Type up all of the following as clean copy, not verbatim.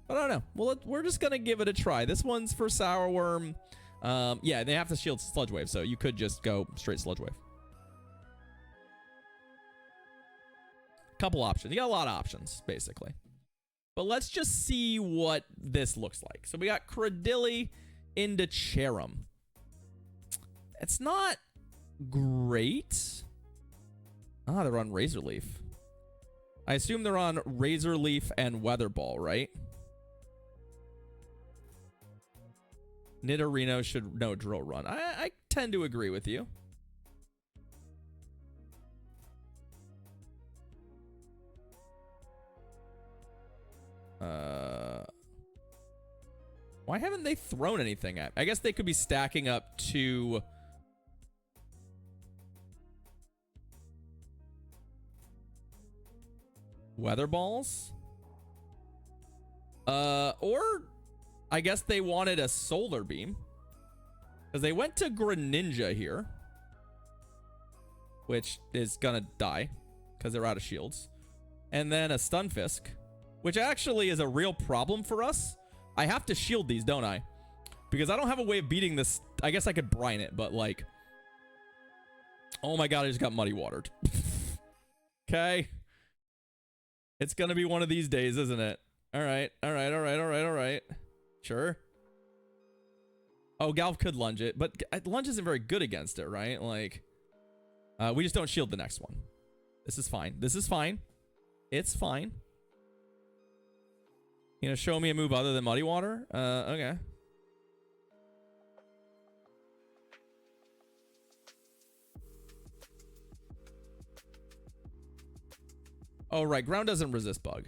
But I don't know. Well, we're just going to give it a try. This one's for Sour Worm. Yeah, they have to shield Sludge Wave, so you could just go straight Sludge Wave. Couple options. You got a lot of options, basically. But let's just see what this looks like. So we got Cradilly into Cherum. It's not great. Ah, they're on Razor Leaf. I assume they're on Razor Leaf and Weather Ball, right? Nidorino should know Drill Run. I tend to agree with you. Why haven't they thrown anything at? I guess they could be stacking up to Weather Balls. Or I guess they wanted a Solar Beam. Because they went to Greninja here. Which is gonna die. Because they're out of shields. And then a Stunfisk. Which actually is a real problem for us. I have to shield these, don't I? Because I don't have a way of beating this. I guess I could brine it, but like... Oh my god, I just got muddy watered. Okay. It's gonna be one of these days, isn't it? Alright, alright, alright, alright, alright. Sure. Oh, Galv could lunge it, but lunge isn't very good against it, right? Like... we just don't shield the next one. This is fine. This is fine. It's fine. You know, show me a move other than Muddy Water? Okay. Oh, right. Ground doesn't resist bug.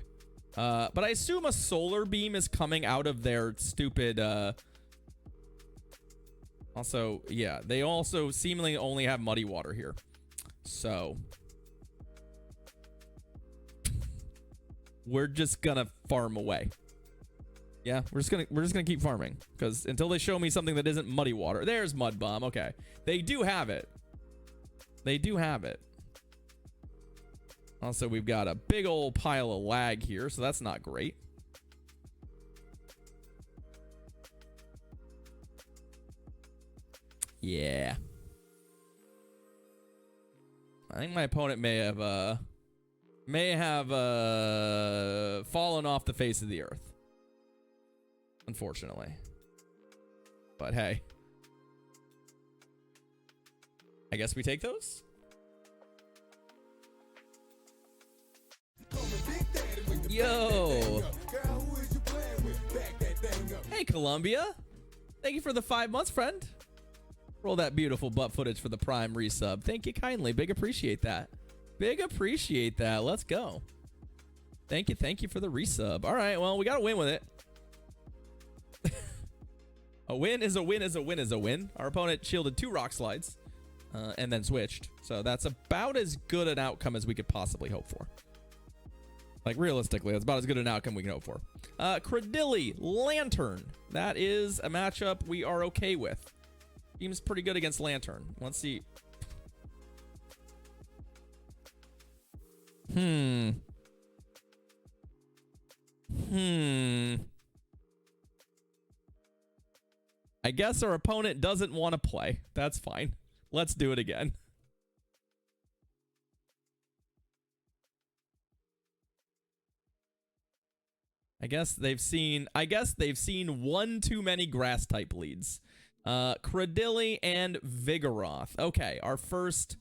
But I assume a Solar Beam is coming out of their stupid... Also, yeah. They also seemingly only have Muddy Water here. So... we're just gonna farm away. Yeah, we're just gonna keep farming because until they show me something that isn't Muddy Water. There's Mud Bomb. Okay, they do have it. They do have it. Also, we've got a big old pile of lag here, so that's not great. Yeah, I think my opponent may have fallen off the face of the earth. Unfortunately. But hey. I guess we take those? Yo! Hey, Columbia! Thank you for the 5 months, friend. Roll that beautiful butt footage for the Prime resub. Thank you kindly. Big appreciate that. Big appreciate that. Let's go. Thank you for the resub. All right, well, we got to win with it. A win is a win is a win is a win. Our opponent shielded 2 rock slides and then switched. So that's about as good an outcome as we could possibly hope for. Like, realistically, that's about as good an outcome we can hope for. Cradilly, Lantern. That is a matchup we are okay with. Seems pretty good against Lantern. Let's see. I guess our opponent doesn't want to play. That's fine. Let's do it again. I guess they've seen one too many grass type leads. Cradilly and Vigoroth. Okay, our first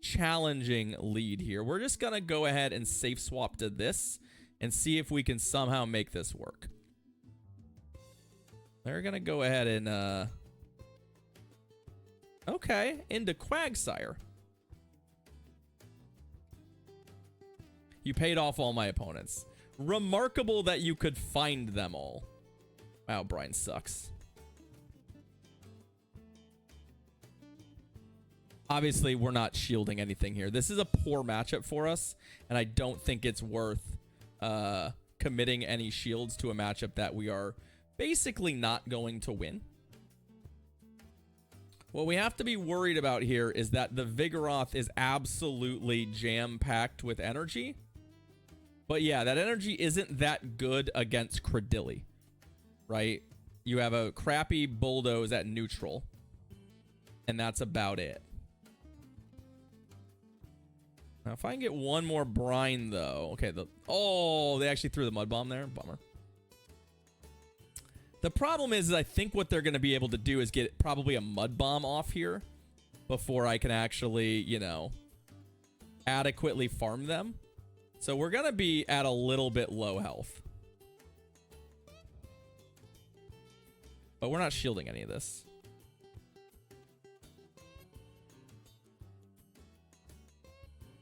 challenging lead here. We're just gonna go ahead and safe swap to this and see if we can somehow make this work. They're gonna go ahead and okay, into Quagsire. You paid off all my opponents. Remarkable that you could find them all. Wow, Brian sucks. Obviously, we're not shielding anything here. This is a poor matchup for us, and I don't think it's worth committing any shields to a matchup that we are basically not going to win. What we have to be worried about here is that the Vigoroth is absolutely jam-packed with energy, But yeah, that energy isn't that good against Cradilly, right? You have a crappy Bulldoze at neutral, and that's about it. Now, if I can get one more brine, though. Okay, oh, they actually threw the Mud Bomb there. Bummer. The problem is I think what they're going to be able to do is get probably a Mud Bomb off here before I can actually, you know, adequately farm them. So we're going to be at a little bit low health. But we're not shielding any of this.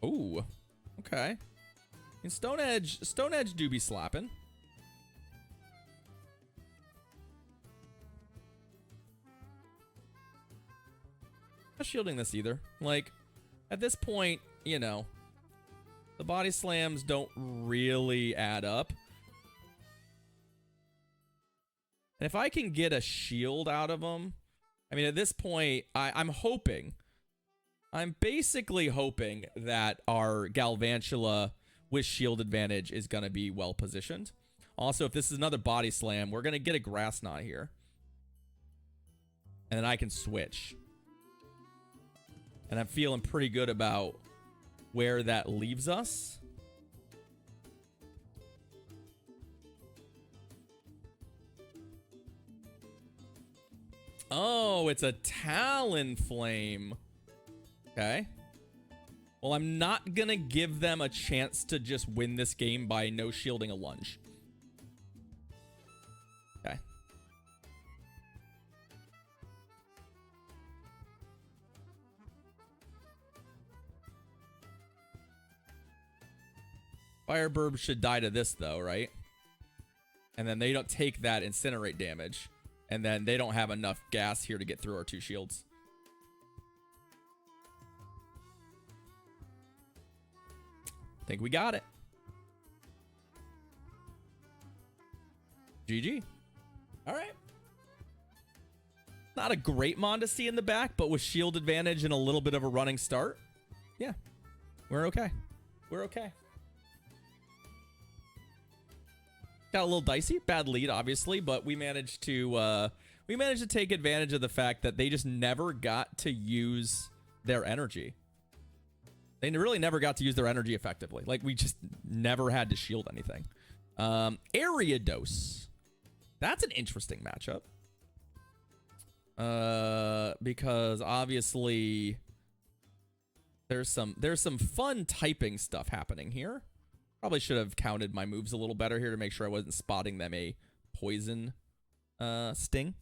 Ooh, okay. And Stone Edge do be slapping. Not shielding this either. Like, at this point, you know, the body slams don't really add up. And if I can get a shield out of them, I mean, at this point, I'm hoping. I'm basically hoping that our Galvantula with shield advantage is going to be well positioned. Also, if this is another body slam, we're going to get a Grass Knot here. And then I can switch. And I'm feeling pretty good about where that leaves us. Oh, it's a Talonflame. Okay. Well, I'm not going to give them a chance to just win this game by no shielding a lunge. Okay. Fireburb should die to this, though, right? And then they don't take that incinerate damage. And then they don't have enough gas here to get through our two shields. I think we got it. GG. All right. Not a great mon to see in the back, but with shield advantage and a little bit of a running start, yeah, we're okay. We're okay. Got a little dicey, bad lead, obviously, but we managed to take advantage of the fact that they just never got to use their energy. They really never got to use their energy effectively. Like, we just never had to shield anything. Ariados. That's an interesting matchup. Because obviously there's some fun typing stuff happening here. Probably should have counted my moves a little better here to make sure I wasn't spotting them a poison sting,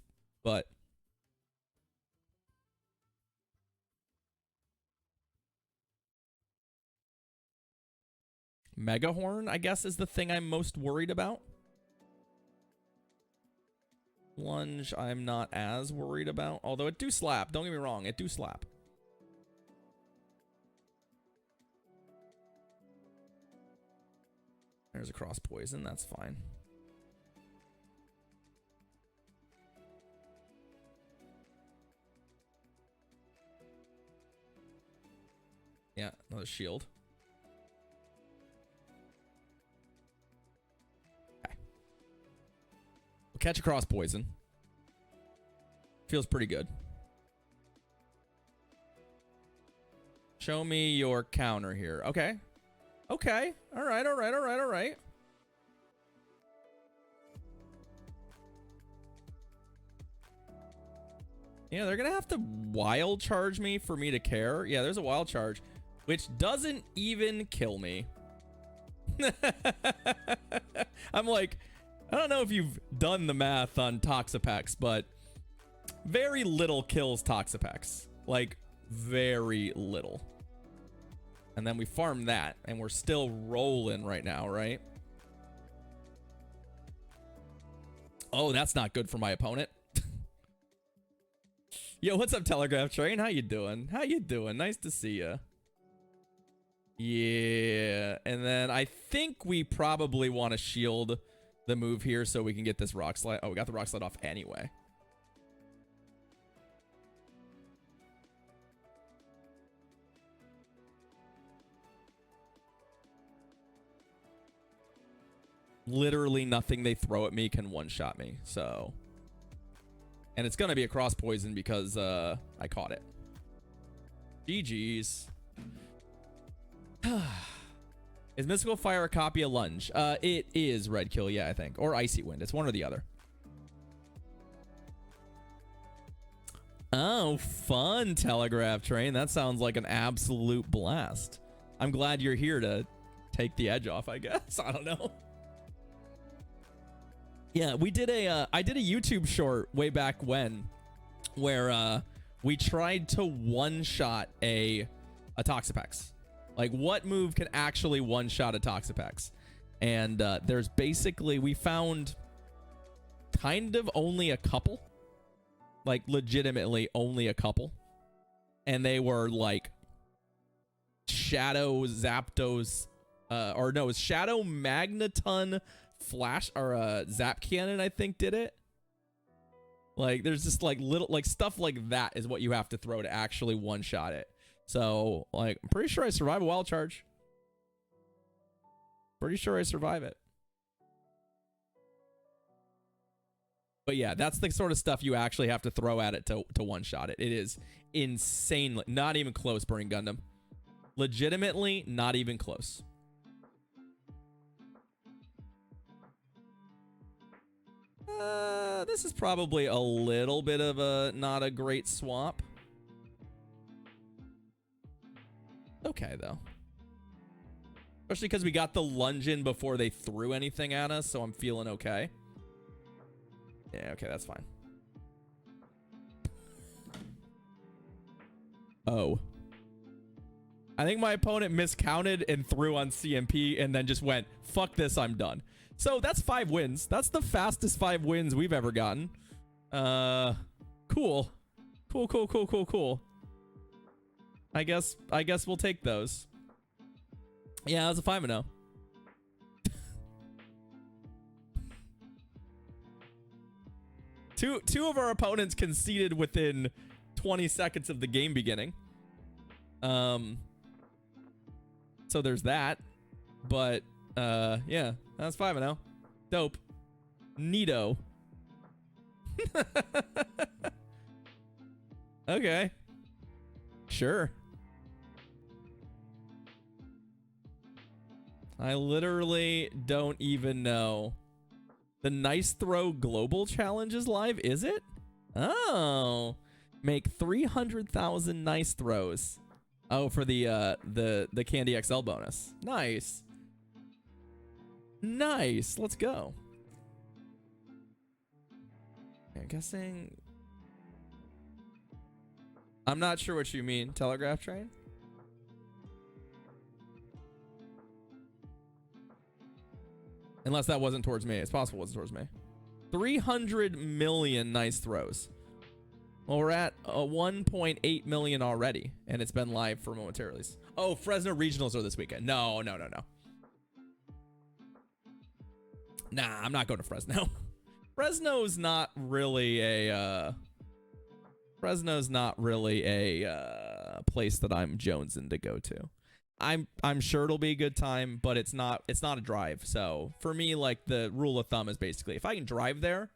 but Megahorn, I guess, is the thing I'm most worried about. Lunge, I'm not as worried about, although it do slap. Don't get me wrong, it do slap. There's a cross poison, that's fine. Yeah, another shield. Okay. We'll catch a cross poison. Feels pretty good. Show me your counter here. Okay. Okay. All right, all right, all right, all right. Yeah, they're going to have to wild charge me for me to care. Yeah, there's a wild charge, which doesn't even kill me. I'm like, I don't know if you've done the math on Toxapex, but very little kills Toxapex. Like, very little. And then we farm that, and we're still rolling right now, right? Oh, that's not good for my opponent. Yo, what's up, Telegraph Train? How you doing? How you doing? Nice to see you. Yeah, and then I think we probably want to shield the move here so we can get this rock slide. Oh, we got the rock slide off anyway. literally nothing they throw at me can one-shot me. So, and it's gonna be a cross poison because I caught it. GG's. Is Mystical Fire a copy of Lunge? It is Red Kill, yeah, I think. Or Icy Wind. It's one or the other. Oh, fun, Telegraph Train. That sounds like an absolute blast. I'm glad you're here to take the edge off, I guess. I don't know. Yeah, we did I did a YouTube short way back when where we tried to one-shot a Toxapex. Like, what move can actually one-shot a Toxapex? And there's basically, we found kind of only a couple. Like, legitimately only a couple. And they were, like, Shadow Zapdos, or no, it was Shadow Magneton Flash, or Zap Cannon, I think, did it. Like, there's just, like, little, like, stuff like that is what you have to throw to actually one-shot it. So, like, I'm pretty sure I survive a wild charge. Pretty sure I survive it. But yeah, that's the sort of stuff you actually have to throw at it to one-shot it. It is insanely, not even close, Burning Gundam. Legitimately, not even close. This is probably a little bit of a not a great swap. Okay, though. Especially because we got the lunge in before they threw anything at us, so I'm feeling okay. Yeah, okay, that's fine. Oh. I think my opponent miscounted and threw on CMP and then just went, fuck this, I'm done. So that's 5 wins. That's the fastest 5 wins we've ever gotten. Cool. Cool. I guess we'll take those. Yeah, that was a 5-0. Two of our opponents conceded within 20 seconds of the game beginning. So there's that. But yeah, that's 5-0. Dope. Neato. Okay. Sure. I literally don't even know. The Nice Throw Global Challenge is live, is it? Oh. Make 300,000 nice throws. Oh, for the Candy XL bonus. Nice. Nice. Let's go. I'm guessing. I'm not sure what you mean, Telegraph Train. Unless that wasn't towards me. It's possible it wasn't towards me. 300 million nice throws. Well, we're at 1.8 million already, and it's been live for momentarily. Oh, Fresno Regionals are this weekend. No. Nah, I'm not going to Fresno. Fresno's not really a place that I'm jonesing to go to. I'm sure it'll be a good time, but it's not a drive. So for me, like, the rule of thumb is basically if I can drive there,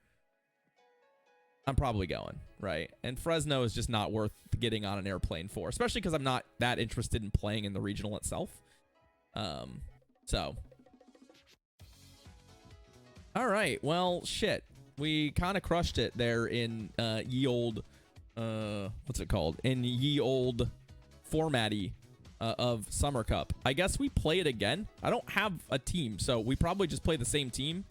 I'm probably going, right? And Fresno is just not worth getting on an airplane for, especially because I'm not that interested in playing in the regional itself. So all right, well, shit, we kind of crushed it there in ye old what's it called, in ye old formatty of Summer Cup. I guess we play it again. I don't have a team, so we probably just play the same team.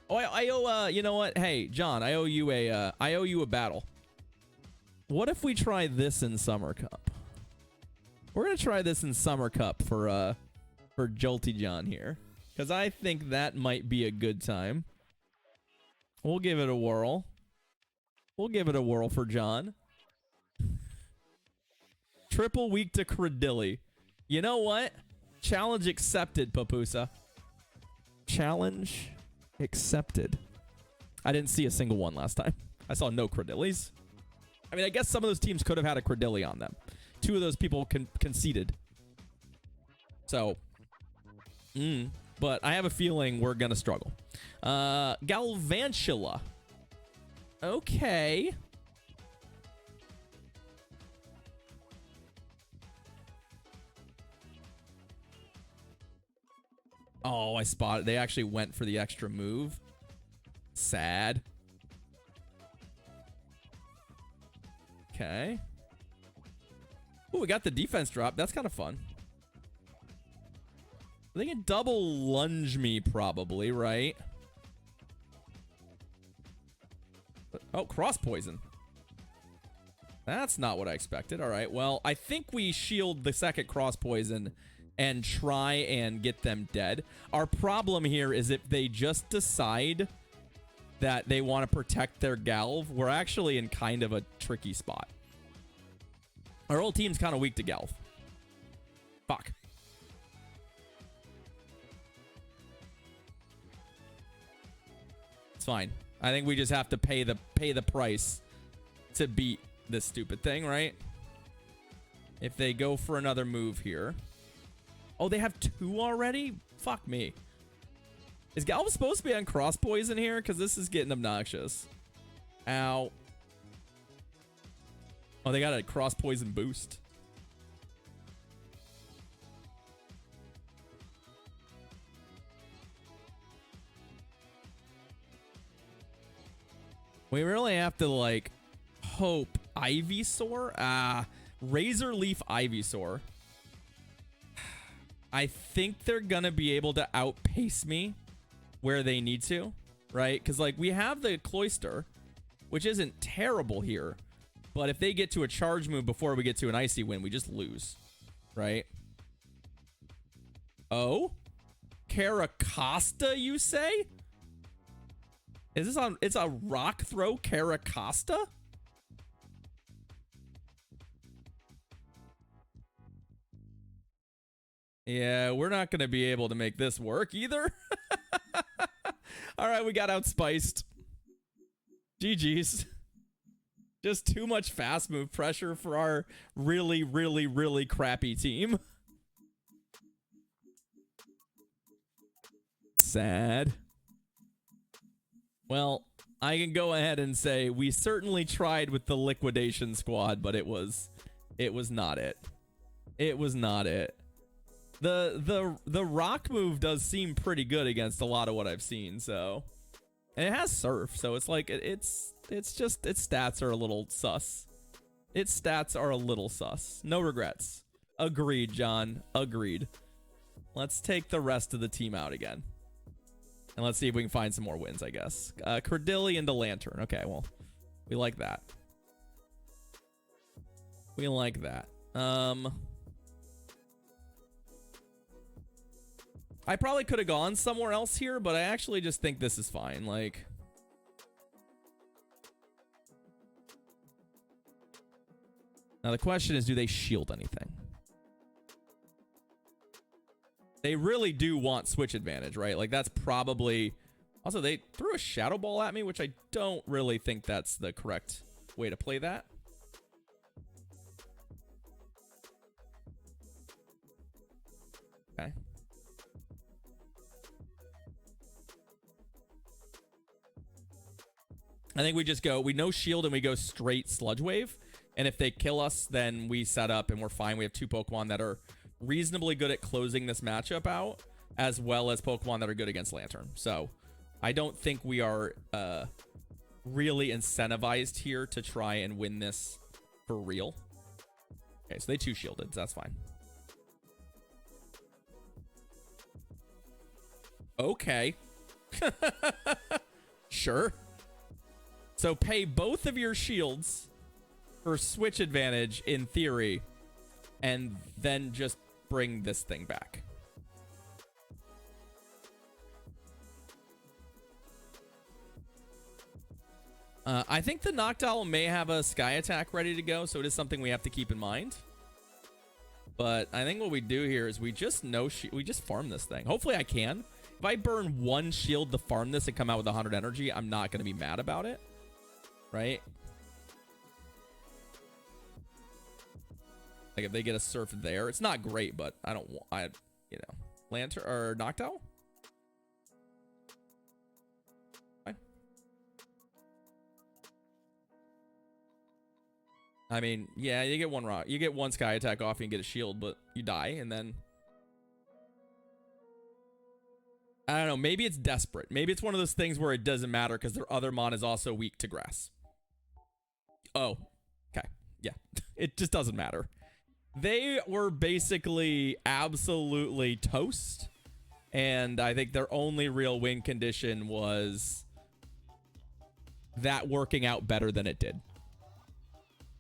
Oh, I owe you know what? Hey, John, I owe you a battle. What if we try this in Summer Cup? We're gonna try this in Summer Cup for Jolty John here, because I think that might be a good time. We'll give it a whirl. We'll give it a whirl for John. Triple week to Credilli. You know what? Challenge accepted, Papusa. Challenge accepted. I didn't see a single one last time. I saw no Credillis. I mean, I guess some of those teams could have had a Credilli on them. 2 of those people conceded. So, but I have a feeling we're gonna struggle. Galvantula. Okay. Oh, I spotted. They actually went for the extra move. Sad. Okay. Oh, we got the defense drop. That's kind of fun. They can double lunge me probably, right? Oh, cross poison. That's not what I expected. All right. Well, I think we shield the second cross poison and try and get them dead. Our problem here is if they just decide that they want to protect their Galv, we're actually in kind of a tricky spot. Our whole team's kind of weak to Galv. Fuck. It's fine. I think we just have to pay the price to beat this stupid thing, right? If they go for another move here. Oh, they have 2 already? Fuck me. Is Galva supposed to be on cross poison here? Because this is getting obnoxious. Ow. Oh, they got a cross poison boost. We really have to, like, hope Ivysaur? Razor Leaf Ivysaur. I think they're going to be able to outpace me where they need to, right? Because, like, we have the Cloyster, which isn't terrible here. But if they get to a charge move before we get to an Icy Wind, we just lose, right? Oh? Caracosta, you say? Is this on? It's a rock throw Caracosta? Yeah, we're not going to be able to make this work either. All right, we got outspiced. GG's. Just too much fast move pressure for our really, really, really crappy team. Sad. Well, I can go ahead and say we certainly tried with the liquidation squad, but it was not it. It was not it. The rock move does seem pretty good against a lot of what I've seen, so. And it has surf, so it's like it's just its stats are a little sus. Its stats are a little sus. No regrets. Agreed, John. Agreed. Let's take the rest of the team out again. And let's see if we can find some more wins, I guess. Cordilli into Lantern. Okay, well, we like that. We like that. I probably could have gone somewhere else here, but I actually just think this is fine. Like, now the question is, do they shield anything? They really do want switch advantage, right? Like, that's probably... Also, they threw a Shadow Ball at me, which I don't really think that's the correct way to play that. Okay. I think we just go... We no shield and we go straight Sludge Wave. And if they kill us, then we set up and we're fine. We have 2 Pokemon that are reasonably good at closing this matchup out, as well as Pokemon that are good against Lantern. So I don't think we are really incentivized here to try and win this for real. Okay, so they 2 shielded. So that's fine. Okay. Sure. So pay both of your shields for switch advantage in theory, and then just bring this thing back. I think the Noctowl may have a Sky Attack ready to go, so it is something we have to keep in mind. But I think what we do here is we just we just farm this thing. Hopefully I can. If I burn 1 shield to farm this and come out with 100 energy, I'm not going to be mad about it. Right? Like if they get a surf there, it's not great, but I don't want, you know, Lantern or Noctowl? I mean, yeah, you get one rock. You get one sky attack off and you get a shield, but you die, and then... I don't know, maybe it's desperate. Maybe it's one of those things where it doesn't matter because their other mon is also weak to grass. Oh, okay. Yeah, it just doesn't matter. They were basically absolutely toast, and I think their only real win condition was that working out better than it did.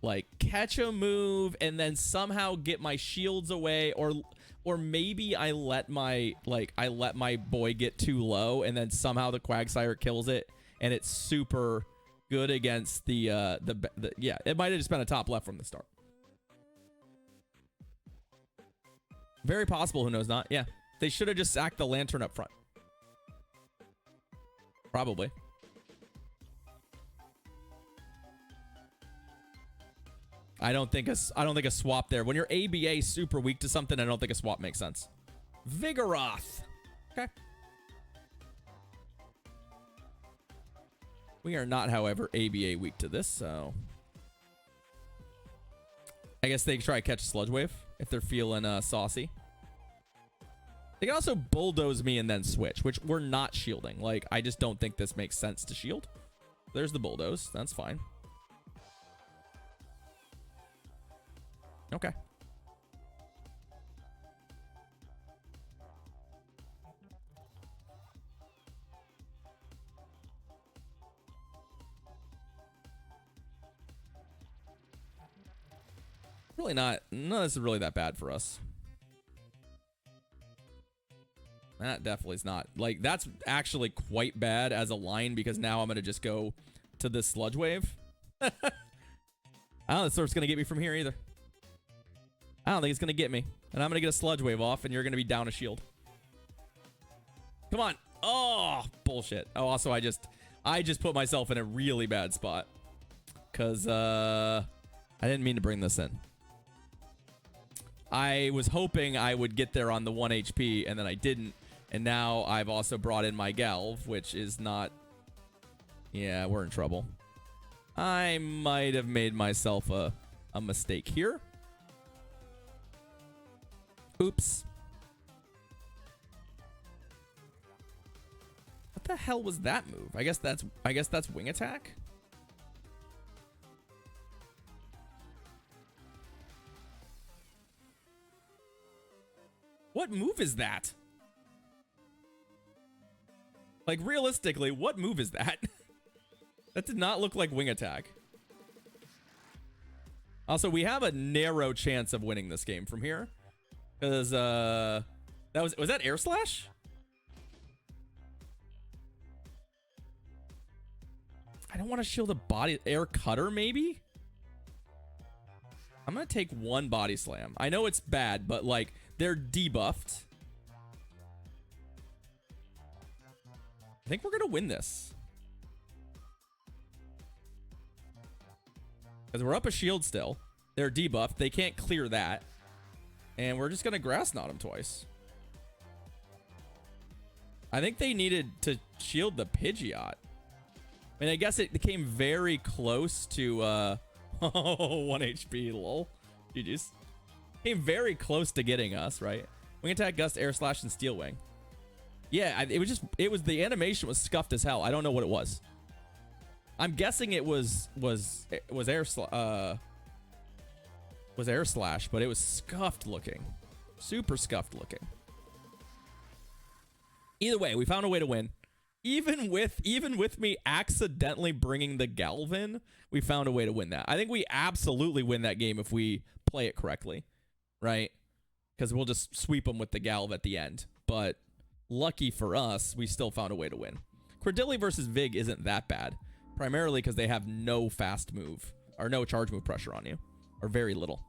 Like, catch a move and then somehow get my shields away, or maybe I let my boy get too low and then somehow the Quagsire kills it and it's super good against the yeah, it might have just been a top left from the start. Very possible, who knows not. Yeah, they should have just sacked the lantern up front. Probably. I don't think a swap there. When you're ABA super weak to something, I don't think a swap makes sense. Vigoroth. Okay. We are not, however, ABA weak to this, so I guess they try to catch a Sludge Wave if they're feeling saucy. They can also bulldoze me and then switch, which we're not shielding. Like, I just don't think this makes sense to shield. There's the bulldoze. That's fine. Okay. Really not. No, this is really that bad for us. That definitely is not. Like, that's actually quite bad as a line because now I'm going to just go to this Sludge Wave. I don't know if Surf's going to get me from here either. I don't think it's going to get me. And I'm going to get a Sludge Wave off, and you're going to be down a shield. Come on. Oh, bullshit. Oh, also, I just put myself in a really bad spot. Because I didn't mean to bring this in. I was hoping I would get there on the 1 HP, and then I didn't. And now I've also brought in my Galv, which is not... Yeah, we're in trouble. I might have made myself a mistake here. Oops. What the hell was that move? I guess that's wing attack. What move is that? Like, realistically, what move is that? That did not look like wing attack. Also, we have a narrow chance of winning this game from here. Because, was that Air Slash? I don't want to shield a body. Air Cutter, maybe? I'm going to take one Body Slam. I know it's bad, but, like, they're debuffed. I think we're going to win this. Because we're up a shield still. They're debuffed. They can't clear that. And we're just going to Grass Knot them twice. I think they needed to shield the Pidgeot. I mean, I guess it came very close to 1 HP, lol. GG's. Came very close to getting us, right? Wing Attack, Gust, Air Slash, and Steel Wing. Yeah, it was the animation was scuffed as hell. I don't know what it was. I'm guessing it was Air Slash, but it was scuffed looking. Super scuffed looking. Either way, we found a way to win. Even with me accidentally bringing the Galv in, we found a way to win that. I think we absolutely win that game if we play it correctly, right? Because we'll just sweep them with the Galv at the end. But lucky for us, we still found a way to win. Cordilli versus Vig isn't that bad, primarily because they have no fast move or no charge move pressure on you, or very little.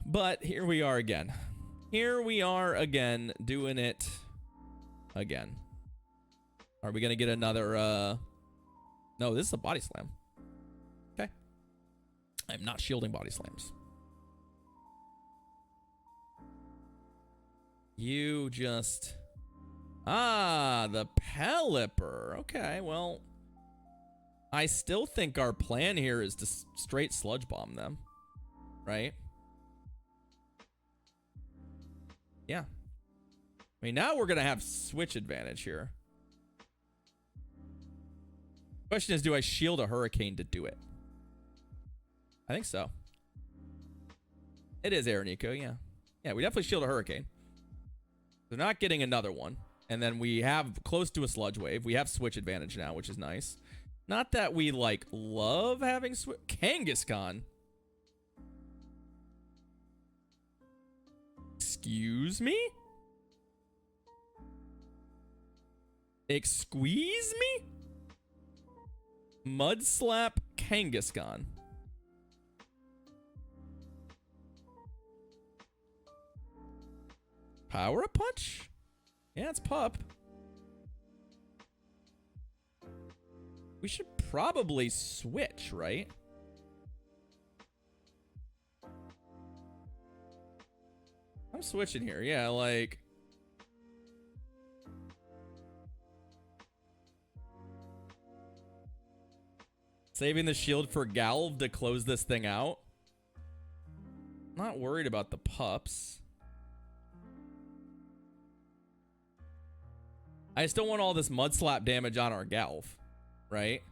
But here we are again. Here we are again, doing it again. Are we going to get another... No, this is a Body Slam. Okay. I'm not shielding Body Slams. You just... Ah, the Pelipper. Okay, well... I still think our plan here is to straight sludge bomb them, right? Yeah. I mean, now we're going to have switch advantage here. Question is, do I shield a hurricane to do it? I think so. It is Air Nico, yeah. Yeah, we definitely shield a hurricane. They're not getting another one. And then we have close to a sludge wave. We have switch advantage now, which is nice. Not that we, like, love having switch. Kangaskhan. Excuse me? Excuse me? Mud slap Kangaskhan. Power a punch? Yeah, it's pup. We should probably switch, right? I'm switching here. Yeah, like... saving the shield for Galv to close this thing out. Not worried about the pups. I just don't want all this mud slap damage on our Galv, right?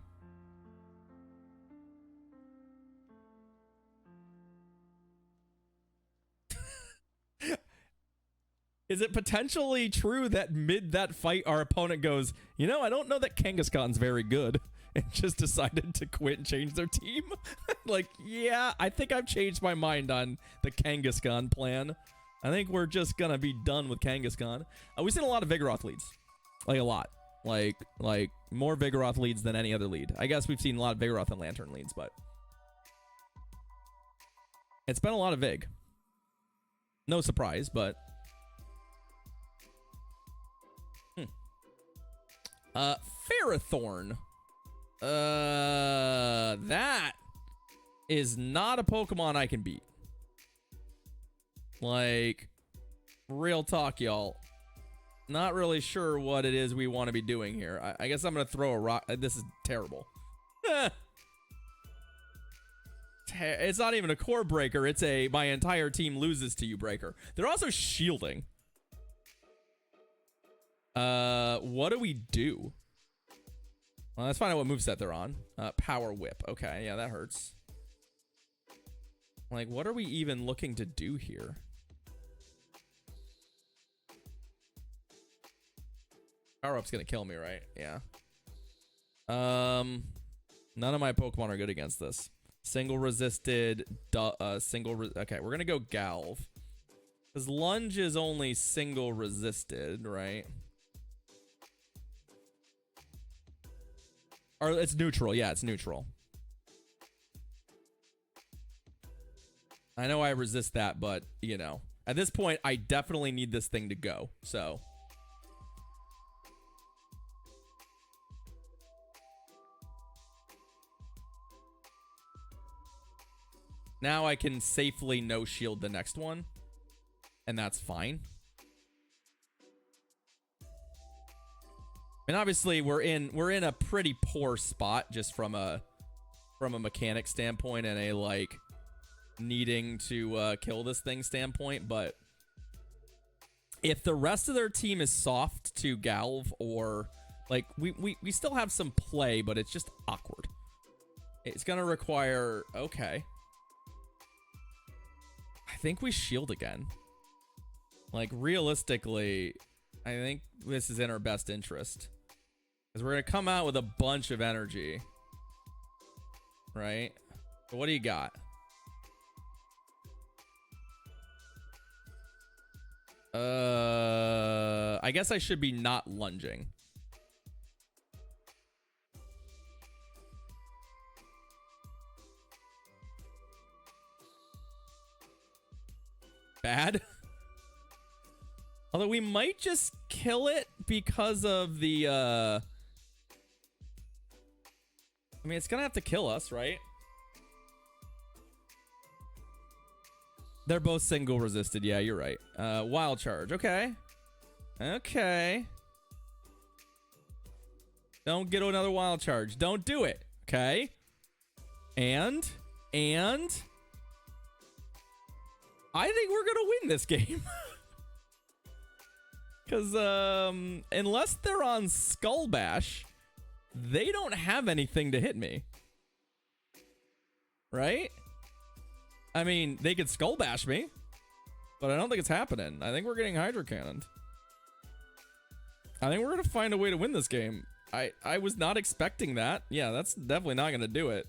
Is it potentially true that mid that fight our opponent goes, you know, I don't know that Kangaskhan's very good, and just decided to quit and change their team? Like, yeah, I think I've changed my mind on the Kangaskhan plan. I think we're just gonna be done with Kangaskhan. We've seen a lot of Vigoroth leads. Like, a lot. Like more Vigoroth leads than any other lead. I guess we've seen a lot of Vigoroth and Lantern leads, but it's been a lot of Vig. No surprise, but... Ferrothorn. That is not a Pokemon I can beat. Like, real talk, y'all. Not really sure what it is we want to be doing here. I guess I'm going to throw a rock. This is terrible. It's not even a core breaker. It's a my entire team loses to you breaker. They're also shielding. What do we do? Well, let's find out what moveset they're on. Power Whip. Okay, yeah, that hurts. Like, what are we even looking to do here? Power Up's gonna kill me, right? Yeah. None of my Pokemon are good against this. Single resisted. Okay, we're gonna go Galv. Because Lunge is only single resisted, right? Or it's neutral. Yeah, it's neutral. I know I resist that, but, you know. At this point, I definitely need this thing to go. So. Now I can safely no shield the next one. And that's fine. And obviously we're in a pretty poor spot just from a mechanic standpoint and a like needing to kill this thing standpoint, but if the rest of their team is soft to Galv or like we still have some play, but it's just awkward. It's gonna require okay. I think we shield again. Like realistically, I think this is in our best interest. Because we're going to come out with a bunch of energy. Right? So what do you got? I guess I should be not lunging. Bad? Although we might just kill it because of the, I mean, it's gonna have to kill us, right? They're both single resisted. Yeah, you're right. Wild charge. Okay. Okay. Don't get another wild charge. Don't do it. Okay. And I think we're gonna win this game. Because unless they're on Skull Bash, they don't have anything to hit me. Right? I mean, they could Skull Bash me, but I don't think it's happening. I think we're getting Hydro Cannoned. I think we're gonna find a way to win this game. I was not expecting that. Yeah, that's definitely not gonna do it.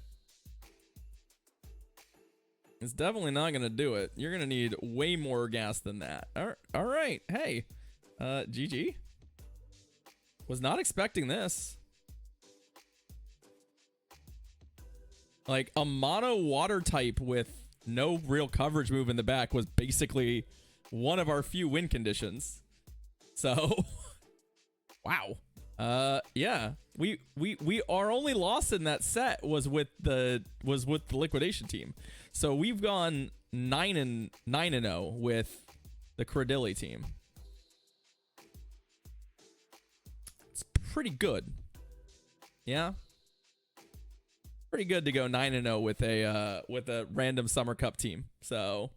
It's definitely not gonna do it. You're gonna need way more gas than that. All right. Hey, GG. Was not expecting this. Like a mono water type with no real coverage move in the back was basically one of our few win conditions. So, wow. Yeah, we our only loss in that set was with the liquidation team. So we've gone 9-0 with the Cradilli team. It's pretty good. Yeah. Pretty good to go 9-0 with a random Summer Cup team. So